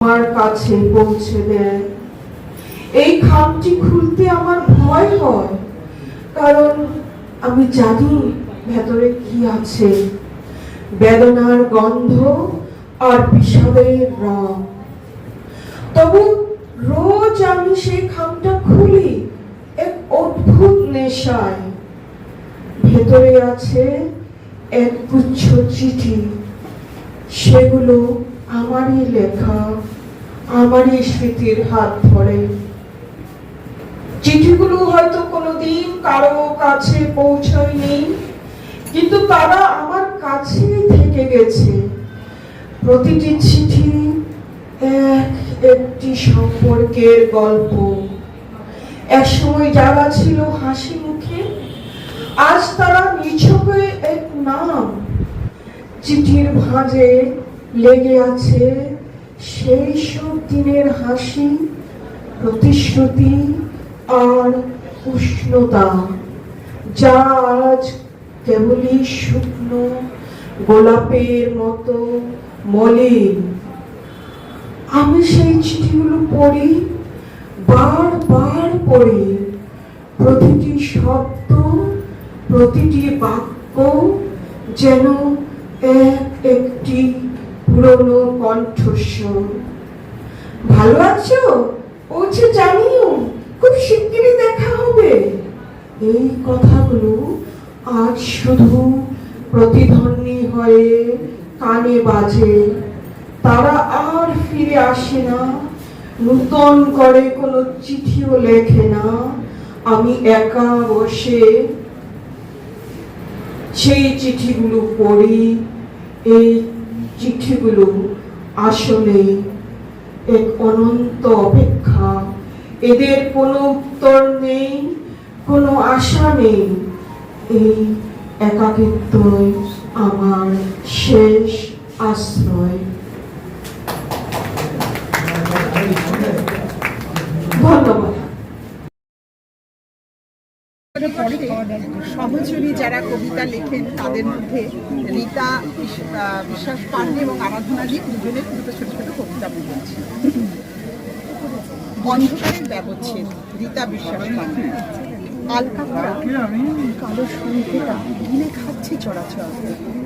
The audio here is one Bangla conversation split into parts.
আমার কাছে পৌঁছে দেয়। এই খামটি খুলতে আমার ভয় হয়, কারণ আমি জানি ভেতরে কি আছে, বেদনার গন্ধ আর বিষাদের রং। তবু রোজ আমি সেই খামটা খুলি এক অদ্ভুত নেশায়। ভেতরে আছে এক গুচ্ছ চিঠি, সেগুলো আমারই লেখা, আমারই স্মৃতির হাত ধরে। চিঠিগুলো হয়তো কোনোদিন কারো কাছে পৌঁছায়নি, কিন্তু তারা আমার কাছেই থেকে গেছে। প্রতিটি চিঠি একটি সম্পর্কের গল্প। একসময় যারা ছিল হাসি মুখে, আজ তারা নিছকে এক নাম। চিঠির ভাঁজে লেগে আছে সেই সব দিনের হাসি, প্রতিশ্রুতি আর উষ্ণতা, যা আজ কেবলই শুকনো গোলাপের মতো মলিন। আমি সেই চিঠিগুলো পড়ি, বারবার পড়ি। প্রতিটি শব্দ, প্রতিটি বাক্য যেন একটি পুরনো কণ্ঠস্বর। ভালো আছো? পৌঁছে জানিও, খুব শিগগিরই দেখা হবে। এই কথাগুলো আজ শুধু প্রতিধ্বনি হয়ে কানে বাজে। তারা আর ফিরে আসে না, নূতন করে কোনো চিঠিও লেখে না। আমি একা বসে সেই চিঠিগুলো পড়ি। এই চিঠিগুলো আসলে এক অনন্ত অপেক্ষা। এদের কোনো উত্তর নেই, কোনো আশা নেই। এই একাকিত্বই আমার শেষ আশ্রয়। ধন্যবাদ। সহচরী যারা কবিতা লেখেন তাদের মধ্যে রীতা বিশ্বাস পান্ডে এবং আরাধনাজি দুজনের দুটো ছোট ছোট কবিতা বলছি। অন্ধকারের ব্যবচ্ছেদ, রীতা বিশ্বাস পান্ডে। আলকা করা কালো সন্ধ্যেটা গিলে খাচ্ছে চরাচর,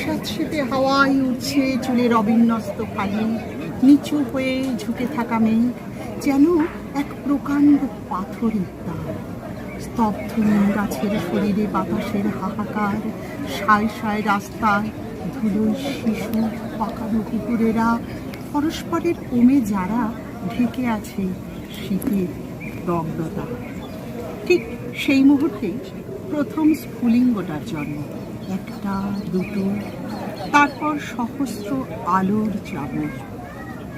স্যাঁতসেঁতে হাওয়ায় উঠছে চুলের অবিন্যস্ত ফালি। নিচু হয়ে ঝুঁকে থাকা মেঘ যেন এক প্রকাণ্ড পাথরের দাগ। স্তব্ধ নিম গাছের শরীরে বাতাসের হাহাকার, সায় সায় রাস্তায় ধুলোয় শিশু, পাকানো কুকুরেরা, পরস্পরের ওমে যারা ঢেকে আছে শীতের দগ্ধতা। ঠিক সেই মুহূর্তে প্রথম স্ফুলিঙ্গটার জন্ম। একটা, দুটো, তারপর সহস্র আলোর চাবুক।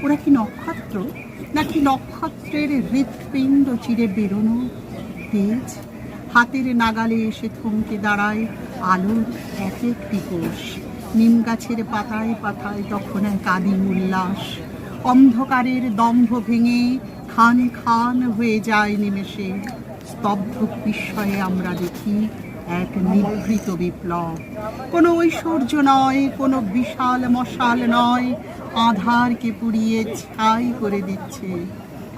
ওরা কি নক্ষত্র, নাকি নক্ষত্রের হৃৎপিণ্ড চিরে বেরোনো তেজ? হাতের নাগালে এসে থমকে দাঁড়ায় আলোর এক একটি কোষ। নিম গাছের পাতায় পাতায় তখন এক আদিম উল্লাস। অন্ধকারের দম্ভ ভেঙে খান খান হয়ে যায় নিমেষে। স্তব্ধ বিস্ময়ে আমরা দেখি এক নিভৃত বিপ্লব। কোনো ঐশ্বর্য নয়, কোনো বিশাল মশাল নয়, আধারকে পুড়িয়ে ছাই করে দিচ্ছে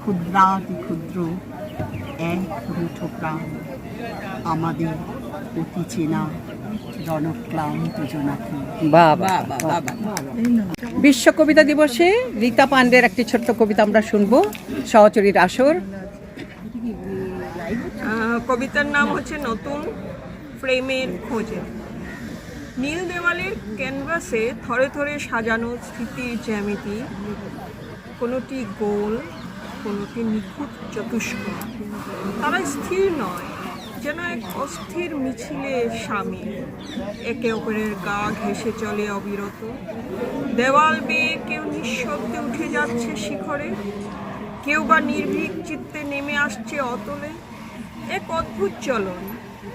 ক্ষুদ্রাতি ক্ষুদ্র এক মুঠো প্রাণ। আমাদের অতি চেনা রণক্লান্ত জোনাকি। বিশ্ব কবিতা দিবসে রীতা পান্ডের একটি ছোট্ট কবিতা আমরা শুনবো, সহচরীর আসর। কবিতার নাম হচ্ছে নতুন ফ্রেমের খোঁজে। নীল দেওয়ালের ক্যানভাসে থরে থরে সাজানো স্মৃতির জ্যামিতি, কোনোটি গোল, কোনোটি নিখুঁত চতুষ্কোণ। তারা স্থির নয়, যেন এক অস্থির মিছিলে সামিল। একে অপরের গা ঘেঁষে চলে অবিরত। দেওয়াল বেয়ে কেউ নিঃশব্দে উঠে যাচ্ছে শিখরে, কেউ বা নির্ভীক চিত্তে নেমে আসছে অতলে। এক অদ্ভুত চলন,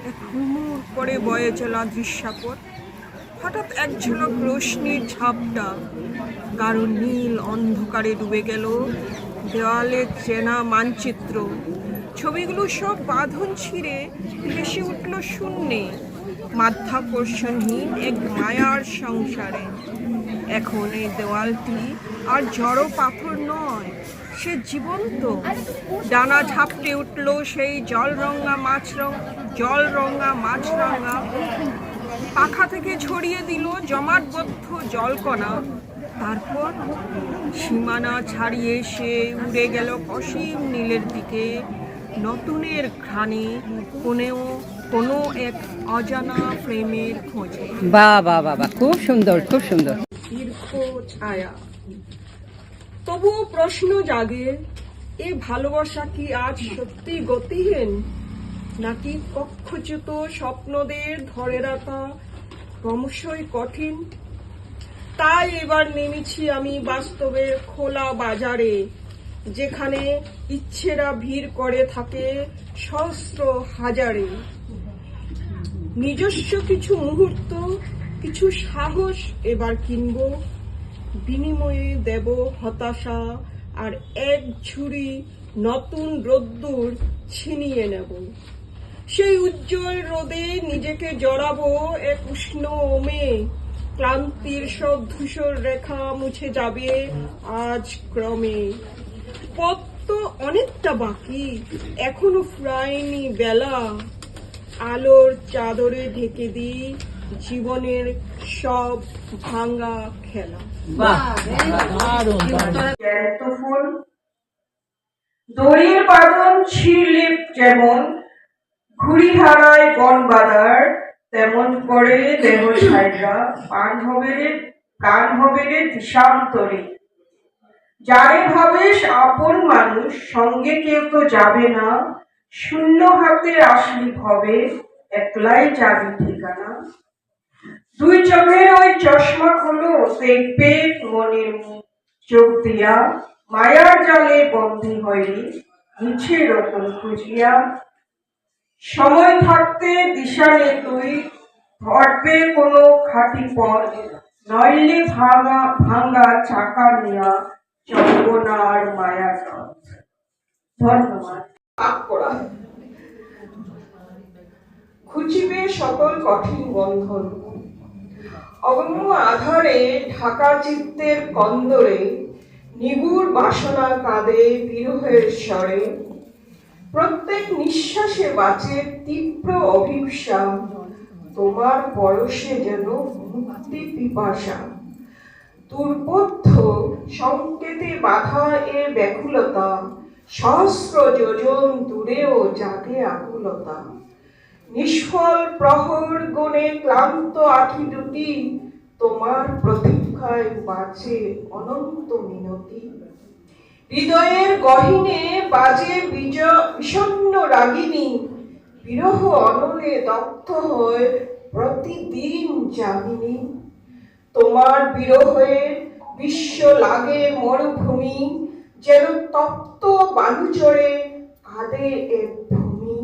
এক হুমুর করে বয়ে চলা দৃশ্যাপট। হঠাৎ এক ঝলক রোশনির ঝাপটা, গাঢ় নীল অন্ধকারে ডুবে গেল দেওয়ালের চেনা মানচিত্র। ছবিগুলো সব বাঁধন ছিঁড়ে ভেসে উঠল শূন্যে, মাধ্যাকর্ষণহীন এক মায়ার সংসারে। এখন এই দেওয়ালটি আর জড় পাথর নয়, সে জীবন্ত। ডানা ঝাপটে উঠল সেই জল রঙা মাছরাঙা, পাখা থেকে ছড়িয়ে দিল জমাটবদ্ধ জলকণা। তারপর সীমানা ছাড়িয়ে সে উড়ে গেল অসীম নীলের দিকে, নতুনের ঘ্রাণে কোনো এক অজানা প্রেমের খোঁজে। বাহ বাহ বাহ বাহ, খুব সুন্দর খুব সুন্দর। দীর্ঘ ছায়া। তবুও প্রশ্ন জাগে, এ ভালোবাসা কি আজ সত্যি গতিহীন, নাকি কক্ষচ্যুত স্বপ্নদের ধরে রাখা ক্রমশই কঠিন? তাই এবার নেমেছি আমি বাস্তবের খোলা বাজারে, যেখানে ইচ্ছেরা ভিড় করে থাকে সহস্র হাজারে। নিজস্ব কিছু মুহূর্ত, কিছু সাহস এবার কিনব, বিনিময়ে দেব হতাশা আর এক ঝুড়ি নতুন রোদ্দুর ছিনিয়ে নেব। সেই উজ্জ্বল রোদে নিজেকে জড়াবো এক উষ্ণ ওমে, ক্লান্তির সব ধূসর রেখা মুছে যাবে আজ ক্রমে। পথ তো অনেকটা বাকি, এখনো ফুরায়নি বেলা, আলোর চাদরে ঢেকে দিই জীবনের সব ভাঙা খেলা। জ্যান্ত ফুল দড়ির বাঁধন ছিঁড়লে যেমন ঘুড়ি হারায় বন বাঁধার, তেমন করে দেহ ছাইরা প্রাণ হবে রে দিশান্তরে। যারে ভাবেশ আপন মানুষ, সঙ্গে কেউ তো যাবে না, শূন্য হাতে আসলি হবে একলাই যাবি ঠিকানা। দুই চোখের ওই চশমা খোলো, দেখবে মনের চোখ দিয়া, মায়ার জালে বন্দী হয়নি মিছে রতন খুঁজিয়া। সময় থাকতে দিশা নে তুই, ধরবে কোনো খাঁটি পথ, নইলে ভাঙা চাকা নিয়া চলবনার মায়ার রথ। ধন্যবাদ। খুঁজিবে সকল কঠিন বন্ধন, অগম্য আধারে ঢাকা চিত্তের কন্দরে, নিগুড় বাসনা কাঁদে বিরহের স্বরে। প্রত্যেক নিঃশ্বাসে বাঁচে তীব্র অভিপ্সা, তোমার পরশে যেন মুক্তি পিপাসা। দুর্বোধ্য সংকেতে বাধা এ ব্যাকুলতা, সহস্র যোজন দূরেও জাগে আকুলতা। নিষ্ফল প্রহর গণে ক্লান্ত আঁখি দুটি, তোমার প্রতীক্ষায় বাজে অনন্ত মিনতি। হৃদয়ের গহীনে বাজে বিষণ্ণ রাগিনী, বিরহ অনলে দগ্ধ হয় প্রতিদিন জাগিনী। তোমার বিরহে বিশ্ব লাগে মরুভূমি, যেন তপ্ত বালুচরে কাঁদে এক ভূমি।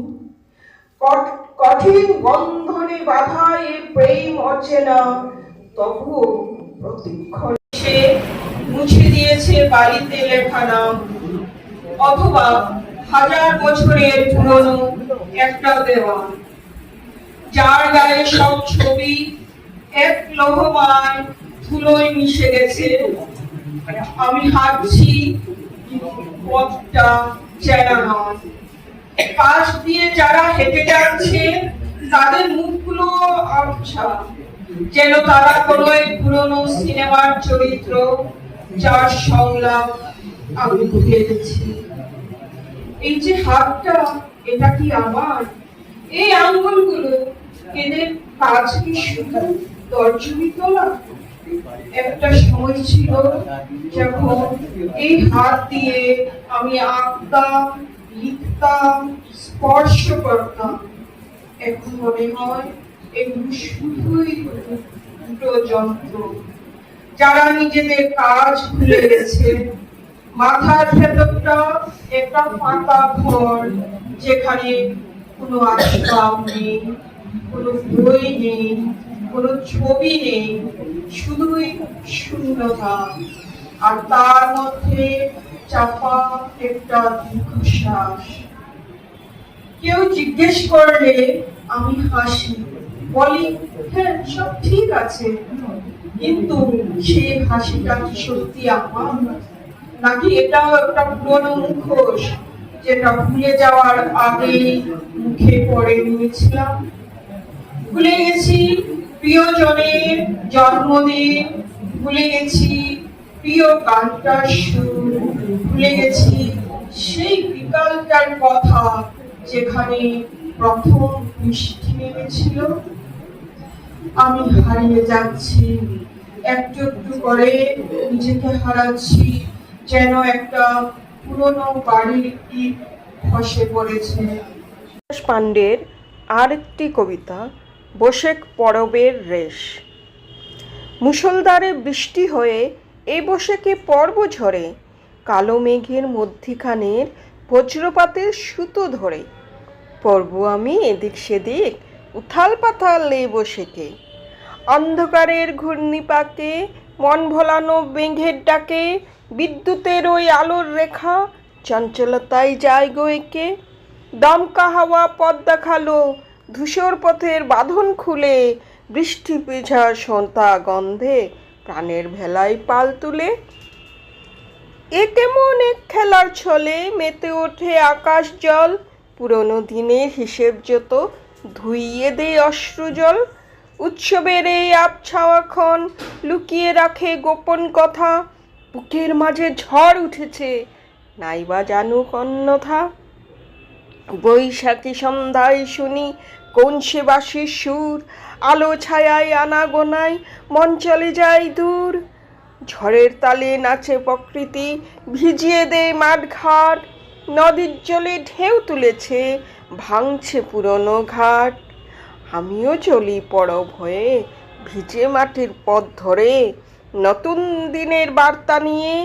কঠিন বন্ধনে বাধা এ প্রেম অচেনা, তবুও প্রতিক্ষণ সে মুছে দিয়েছে বাড়িতে লেখা নাম, অথবা 1000 বছরের পুরনো একটা দেওয়াল, যার গায়ে সব ছবি এক লৌহময় ধুলোয় মিশে গেছে। আমি হাঁটছি, পথটা চেনা নয়। পাশ দিয়ে যারা হেঁটে যাচ্ছে তাদের মুখগুলো আবছা, যেন তারা কোনো এক পুরনো সিনেমার চরিত্র, যার সংলাপ আমি ভুলে গেছি। এই যে হাতটা, এটা কি আমার? এই আঙ্গুলগুলো, এদের কাজ কি শুধু তর্জনী তোলা? একটা সময় ছিল যখন এই হাত দিয়ে আমি আঁকতাম, লিখতাম, স্পর্শ করতাম। এখন মনে হয় এগুলো শুধুই দুটো যন্ত্র, যারা নিজেদের কাজ ভুলে গেছে। মাথার ভেতরটা একটা ফাঁকা ঘর, যেখানে কোনো আসবাব নেই, কোনো বই নেই, কোনো ছবি নেই, শুধুই শূন্যতা, আর তার মধ্যে চাপা একটা দীর্ঘশ্বাস। কেউ জিজ্ঞেস করলে আমি হাসি, বলি হ্যাঁ সব ঠিক আছে, কিন্তু সেই হাসিটা কি সত্যি আমার? নাকি এটাও একটা পুরনো মুখোশ যেটা ভুলে যাওয়ার আগে মুখে পড়ে নিয়েছিলাম? ভুলে গেছি প্রিয়জনের জন্মদিন, ভুলে গেছি প্রিয় গানটার সুর, ভুলে গেছি সেই বিকালটার কথা যেখানে প্রথম বৃষ্টি নেমেছিল। আমি হারিয়ে যাচ্ছি, একটু একটু করে নিজেকে হারাচ্ছি, যেন একটা পুরনো বাড়ির ইট খসে পড়েছে। পাণ্ডের আরেকটি কবিতা বৈশাখ পরবের রেশ। মুষলধারে বৃষ্টি হয়ে এই বৈশাখে পর্ব ঝরে, কালো মেঘের মধ্যিখানের বজ্রপাতের সুতো ধরে পর্ব আমি এদিক সেদিক উথাল পাথাল এই বৈশাখে। অন্ধকারের ঘূর্ণিপাকে মন ভোলানো মেঘের ডাকে, বিদ্যুতের ওই আলোর রেখা চঞ্চলতায় যায় গো একে। দমকা হাওয়া পথ দেখালো, ধূসর পথের বাঁধন খুলে, বৃষ্টি ভেজা সন্তা গন্ধে প্রাণের ভেলায় পাল তুলে। এ কেমন এক খেলার ছলে মেতে ওঠে আকাশ জল, পুরনো দিনের হিসেব যত ধুইয়ে দেয় অশ্রুজল। উৎসবের এই আবছাওয়াক্ষণ লুকিয়ে রাখে গোপন কথা, বুকের মাঝে ঝড় উঠেছে নাইবা জানুক অন্যথা। বৈশাখী সন্ধ্যায় শুনি কোন সে বাঁশির সুর, আলো ছায়ায় আনাগোনায় মন চলে যায় দূর। ঝড়ের তালে নাচে প্রকৃতি, ভিজিয়ে দেয় মাঠ ঘাট, নদীর জলে ঢেউ তুলেছে ভাঙছে পুরনো ঘাট। আমিও চলি পরব হয়ে ভিজে মাটির পথ ধরে, নতুন দিনের বার্তা নিয়ে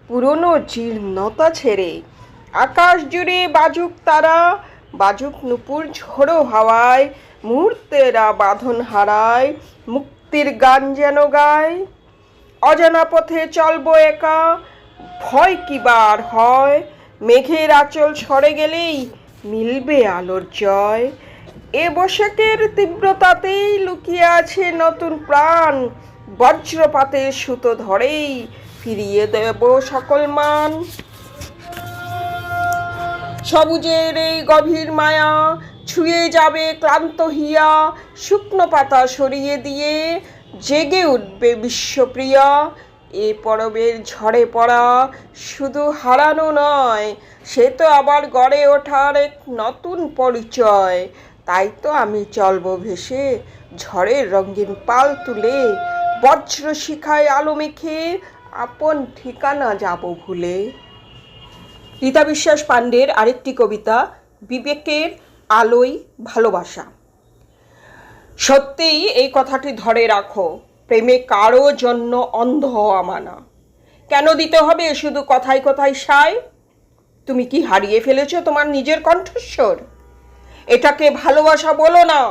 পুরনো জীর্ণতা ছেড়ে। আকাশ জুড়ে বাজুক তারা, বাজুক নুপুর ঝোড়ো হাওয়ায়, মুহূর্তেরা বাঁধন হারায় মুক্তির গান যেন গায়। অজানা পথে চলবো একা, ভয় কি বার হয়, মেঘের আঁচল সরে গেলেই মিলবে আলোর জয়। এ বৈশাখের তীব্রতাতেই লুকিয়ে আছে নতুন প্রাণ, বজ্রপাতের সুতো ধরেই ফিরিয়ে দেব সকল মান। সবুজের এই গভীর মায়া ছুঁয়ে যাবে ক্লান্ত হিয়া, শুকনো পাতা সরিয়ে দিয়ে জেগে উঠবে বিশ্বপ্রিয়া। এ পরবের ঝড়ে পড়া শুধু হারানো নয়, সে তো আবার গড়ে ওঠার এক নতুন পরিচয়। তাই তো আমি চলব ভেসে ঝড়ের রঙিন পাল তুলে, বজ্র শিখায় আলো মেখে আপন ঠিকানা যাব ভুলে। রীতা বিশ্বাস পাণ্ডের আরেকটি কবিতা বিবেকের আলোয় ভালোবাসা। সত্যিই এই কথাটি ধরে রাখো, প্রেমে কারো জন্য অন্ধ হওয়া মানা। কেন দিতে হবে শুধু কথায় কথায় সায়? তুমি কি হারিয়ে ফেলেছো তোমার নিজের কণ্ঠস্বর? এটাকে ভালোবাসা বলো না,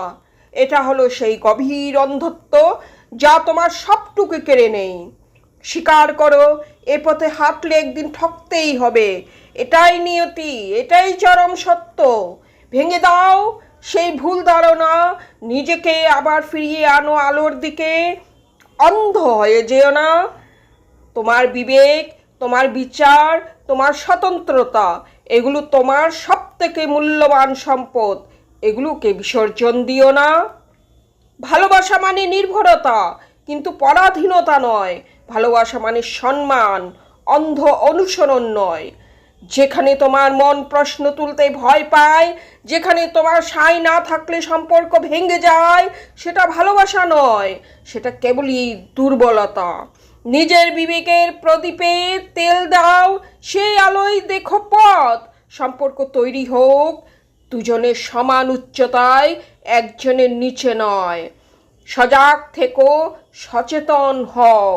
এটা হলো সেই গভীর অন্ধত্ব যা তোমার সবটুকু কেড়ে নেই। স্বীকার করো, এ পথে হাঁটলে একদিন ঠকতেই হবে, এটাই নিয়তি, এটাই চরম সত্য। ভেঙে দাও সেই ভুল ধারণা, নিজেকে আবার ফিরিয়ে আনো আলোর দিকে। অন্ধ হয়ে যেও না। তোমার বিবেক, তোমার বিচার, তোমার স্বতন্ত্রতা, এগুলো তোমার সবথেকে মূল্যবান সম্পদ, এগুলোকে বিসর্জন দিও না। ভালোবাসা মানে নির্ভরতা, কিন্তু পরাধীনতা নয়। ভালোবাসা মানে সম্মান, অন্ধ অনুসরণ নয়। যেখানে তোমার মন প্রশ্ন তুলতে ভয় পায়, যেখানে তোমার সায় না থাকলে সম্পর্ক ভেঙে যায়, সেটা ভালোবাসা নয়, সেটা কেবলই দুর্বলতা। নিজের বিবেকের প্রদীপে তেল দাও, সেই আলোয় দেখো পথ। সম্পর্ক তৈরি হোক দুজনের সমান উচ্চতায়, একজনের নিচে নয়। সজাগ থেকো, সচেতন হও।